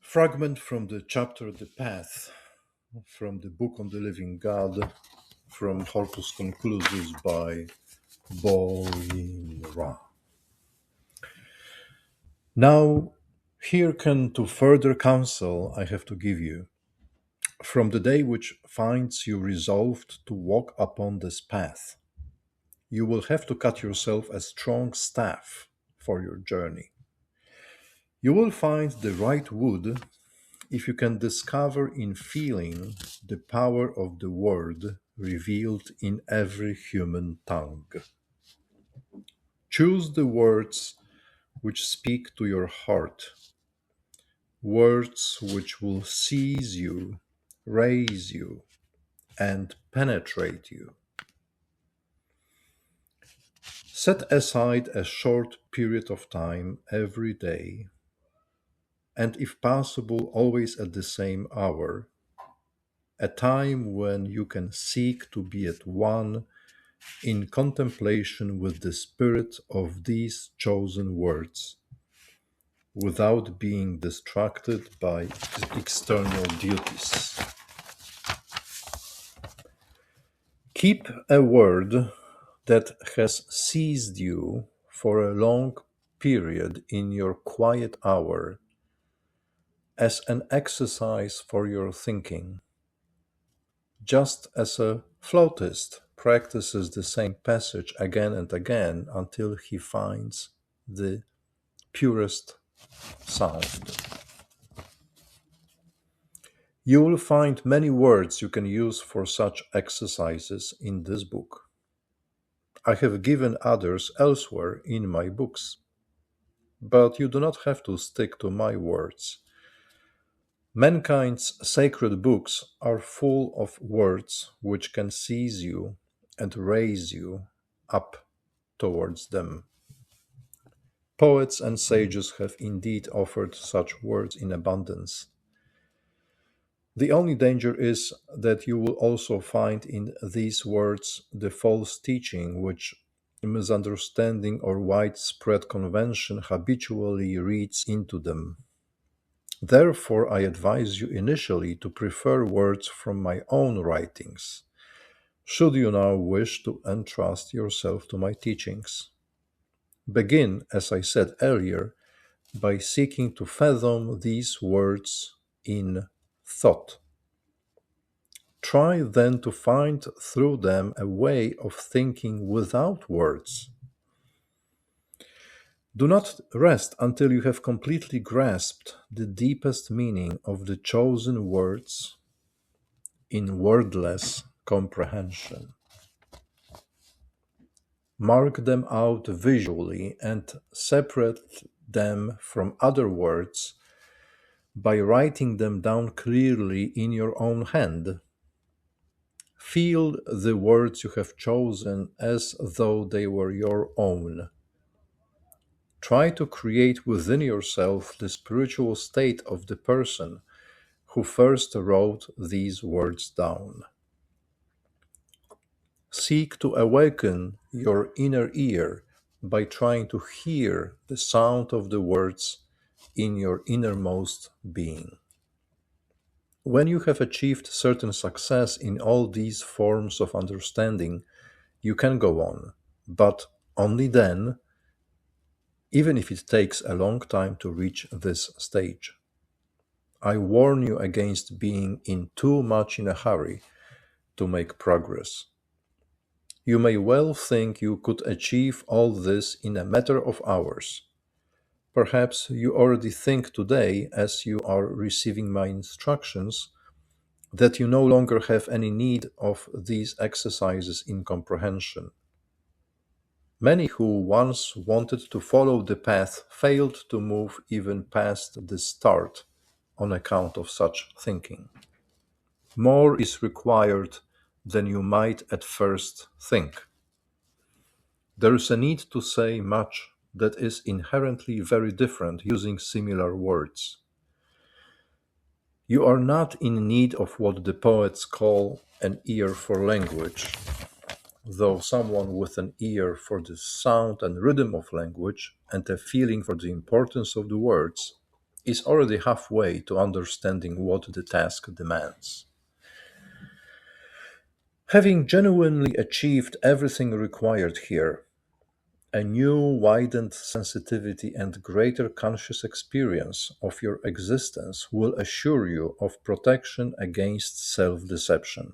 Fragment from the chapter The Path, from the book on the living God, from Hortus Conclusus by Bô Yin Râ. Now, hearken to further counsel I have to give you. From the day which finds you resolved to walk upon this path, you will have to cut yourself a strong staff for your journey. You will find the right wood if you can discover in feeling the power of the word revealed in every human tongue. Choose the words which speak to your heart, words which will seize you, raise you, and penetrate you. Set aside a short period of time every day, and if possible, always at the same hour, a time when you can seek to be at one in contemplation with the spirit of these chosen words, without being distracted by external duties. Keep a word that has seized you for a long period in your quiet hour as an exercise for your thinking, just as a flautist practices the same passage again and again until he finds the purest sound. You will find many words you can use for such exercises in this book. I have given others elsewhere in my books, but you do not have to stick to my words. Mankind's sacred books are full of words which can seize you and raise you up towards them. Poets and sages have indeed offered such words in abundance. The only danger is that you will also find in these words the false teaching which misunderstanding or widespread convention habitually reads into them. Therefore, I advise you initially to prefer words from my own writings, should you now wish to entrust yourself to my teachings. Begin, as I said earlier, by seeking to fathom these words in thought. Try then to find through them a way of thinking without words. Do not rest until you have completely grasped the deepest meaning of the chosen words in wordless comprehension. Mark them out visually and separate them from other words by writing them down clearly in your own hand. Feel the words you have chosen as though they were your own. Try to create within yourself the spiritual state of the person who first wrote these words down. Seek to awaken your inner ear by trying to hear the sound of the words in your innermost being. When you have achieved certain success in all these forms of understanding, you can go on, but only then, even if it takes a long time to reach this stage. I warn you against being in too much in a hurry to make progress. You may well think you could achieve all this in a matter of hours. Perhaps you already think today, as you are receiving my instructions, that you no longer have any need of these exercises in comprehension. Many who once wanted to follow the path failed to move even past the start on account of such thinking. More is required than you might at first think. There is a need to say much that is inherently very different using similar words. You are not in need of what the poets call an ear for language, though someone with an ear for the sound and rhythm of language and a feeling for the importance of the words is already halfway to understanding what the task demands. Having genuinely achieved everything required here, a new widened sensitivity and greater conscious experience of your existence will assure you of protection against self deception.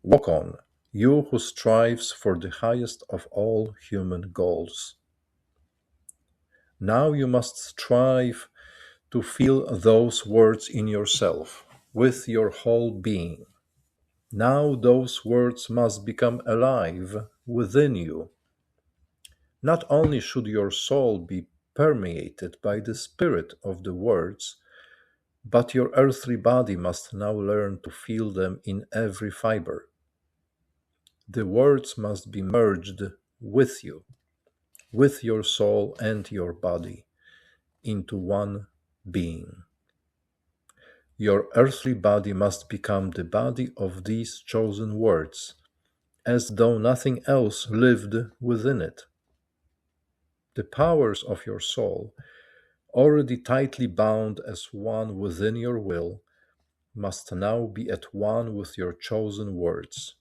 Walk on, you who strives for the highest of all human goals. Now you must strive to feel those words in yourself with your whole being. Now those words must become alive within you. Not only should your soul be permeated by the spirit of the words, but your earthly body must now learn to feel them in every fiber. The words must be merged with you, with your soul and your body, into one being. Your earthly body must become the body of these chosen words, as though nothing else lived within it. The powers of your soul, already tightly bound as one within your will, must now be at one with your chosen words.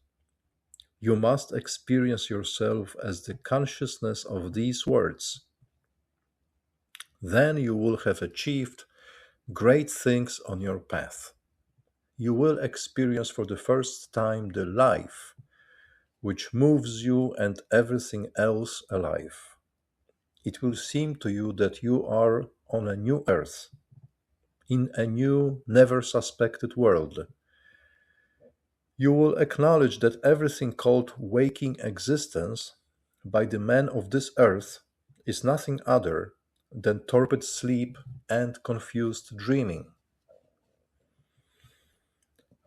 You must experience yourself as the consciousness of these words. Then you will have achieved great things on your path. You will experience for the first time the life which moves you and everything else alive. It will seem to you that you are on a new earth, in a new, never suspected world. You will acknowledge that everything called waking existence by the men of this earth is nothing other than torpid sleep and confused dreaming.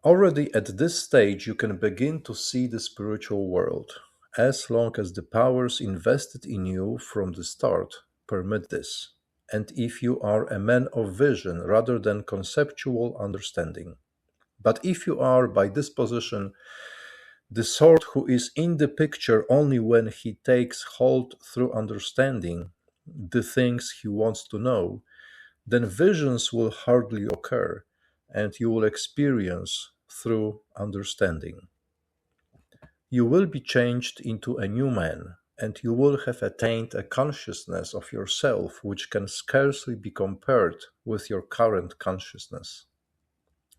Already at this stage, you can begin to see the spiritual world, as long as the powers invested in you from the start permit this, and if you are a man of vision rather than conceptual understanding. But if you are by disposition the sort who is in the picture only when he takes hold through understanding the things he wants to know, then visions will hardly occur, and you will experience through understanding. You will be changed into a new man, and you will have attained a consciousness of yourself which can scarcely be compared with your current consciousness.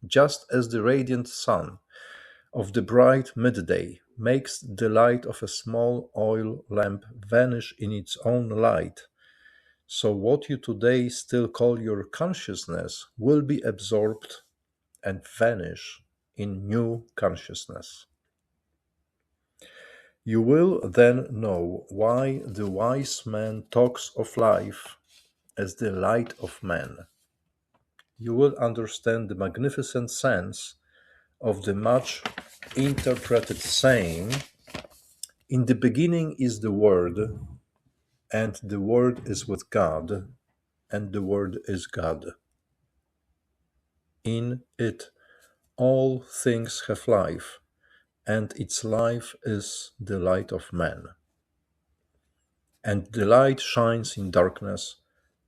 Just as the radiant sun of the bright midday makes the light of a small oil lamp vanish in its own light, so what you today still call your consciousness will be absorbed and vanish in new consciousness. You will then know why the wise man talks of life as the light of man. You will understand the magnificent sense of the much interpreted saying, "In the beginning is the Word, and the Word is with God, and the Word is God. In it all things have life, and its life is the light of man. And the light shines in darkness,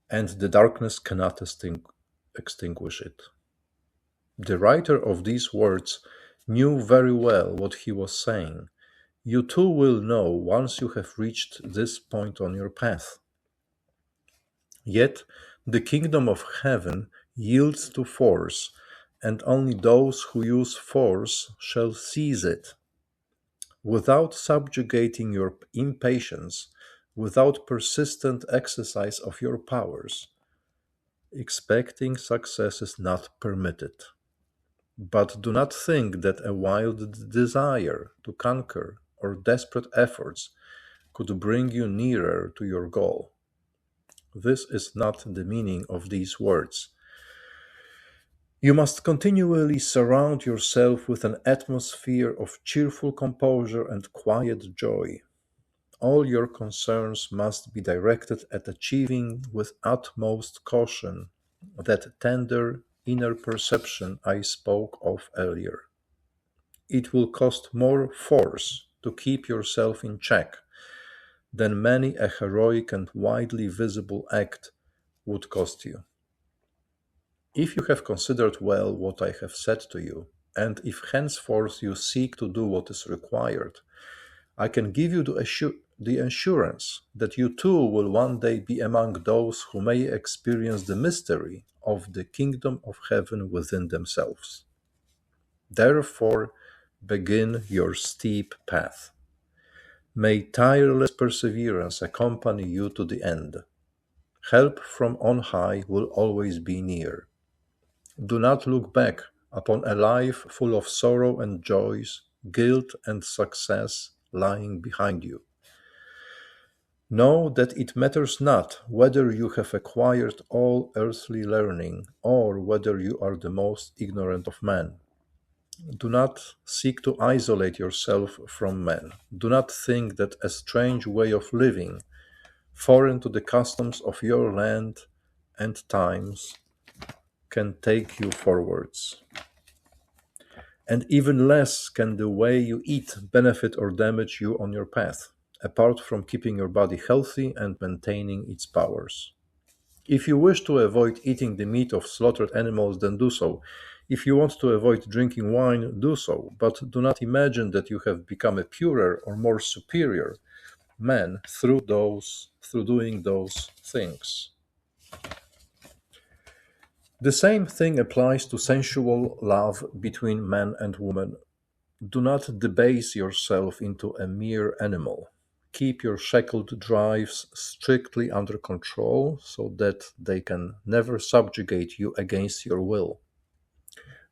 and the darkness cannot extinguish it." The writer of these words knew very well what he was saying. You too will know once you have reached this point on your path. Yet the kingdom of heaven yields to force, and only those who use force shall seize it. Without subjugating your impatience, without persistent exercise of your powers, expecting success is not permitted. But do not think that a wild desire to conquer or desperate efforts could bring you nearer to your goal. This is not the meaning of these words. You must continually surround yourself with an atmosphere of cheerful composure and quiet joy. All your concerns must be directed at achieving with utmost caution that tender inner perception I spoke of earlier. It will cost more force to keep yourself in check than many a heroic and widely visible act would cost you. If you have considered well what I have said to you, and if henceforth you seek to do what is required, I can give you the assurance that you too will one day be among those who may experience the mystery of the kingdom of heaven within themselves. Therefore, begin your steep path. May tireless perseverance accompany you to the end. Help from on high will always be near. Do not look back upon a life full of sorrow and joys, guilt and success lying behind you. Know that it matters not whether you have acquired all earthly learning or whether you are the most ignorant of men. Do not seek to isolate yourself from men. Do not think that a strange way of living, foreign to the customs of your land and times, can take you forwards. And even less can the way you eat benefit or damage you on your path, apart from keeping your body healthy and maintaining its powers. If you wish to avoid eating the meat of slaughtered animals, then do so. If you want to avoid drinking wine, do so, but do not imagine that you have become a purer or more superior man through doing those things. The same thing applies to sensual love between man and woman. Do not debase yourself into a mere animal. Keep your shackled drives strictly under control so that they can never subjugate you against your will.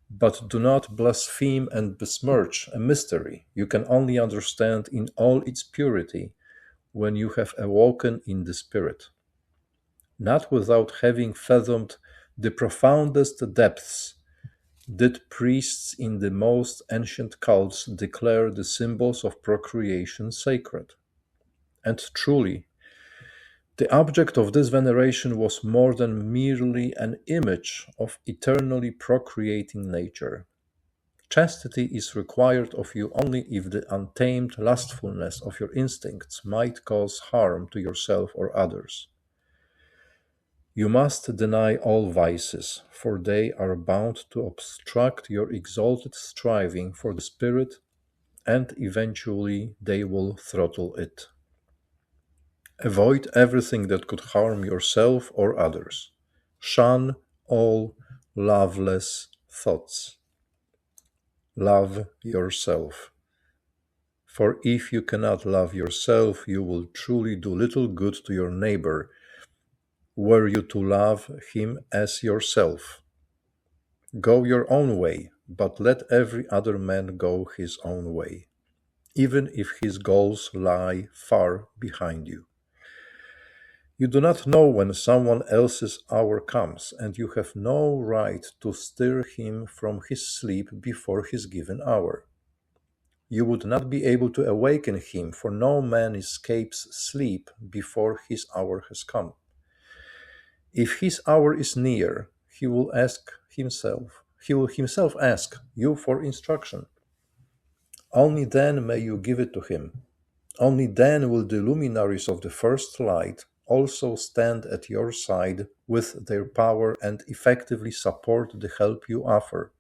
But do not blaspheme and besmirch a mystery you can only understand in all its purity when you have awoken in the Spirit. Not without having fathomed the profoundest depths did priests in the most ancient cults declare the symbols of procreation sacred. And truly, the object of this veneration was more than merely an image of eternally procreating nature. Chastity is required of you only if the untamed lustfulness of your instincts might cause harm to yourself or others. You must deny all vices, for they are bound to obstruct your exalted striving for the Spirit, and eventually they will throttle it. Avoid everything that could harm yourself or others. Shun all loveless thoughts. Love yourself. For if you cannot love yourself, you will truly do little good to your neighbor, were you to love him as yourself. Go your own way, but let every other man go his own way, even if his goals lie far behind you. You do not know when someone else's hour comes, and you have no right to stir him from his sleep before his given hour. You would not be able to awaken him, for no man escapes sleep before his hour has come. If his hour is near, he will himself ask you for instruction. Only then may you give it to him. Only then will the luminaries of the first light also stand at your side with their power and effectively support the help you offer.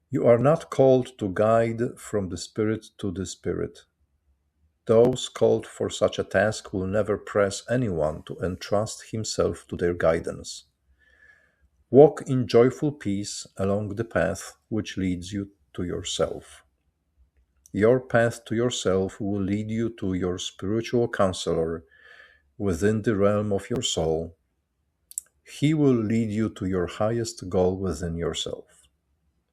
You are not called to guide from the Spirit to the Spirit. Those called for such a task will never press anyone to entrust himself to their guidance. Walk in joyful peace along the path which leads you to yourself. Your path to yourself will lead you to your spiritual counselor within the realm of your soul. He will lead you to your highest goal within yourself.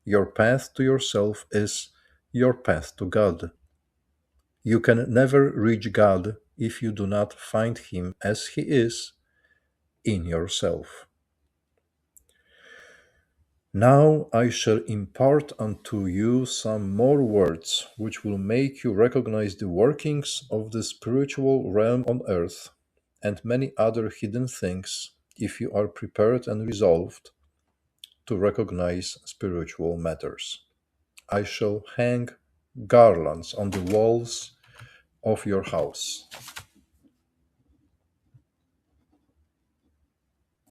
Your path to yourself is your path to God. You can never reach God if you do not find Him as He is in yourself. Now I shall impart unto you some more words which will make you recognize the workings of the spiritual realm on earth and many other hidden things if you are prepared and resolved to recognize spiritual matters. I shall hang garlands on the walls of your house.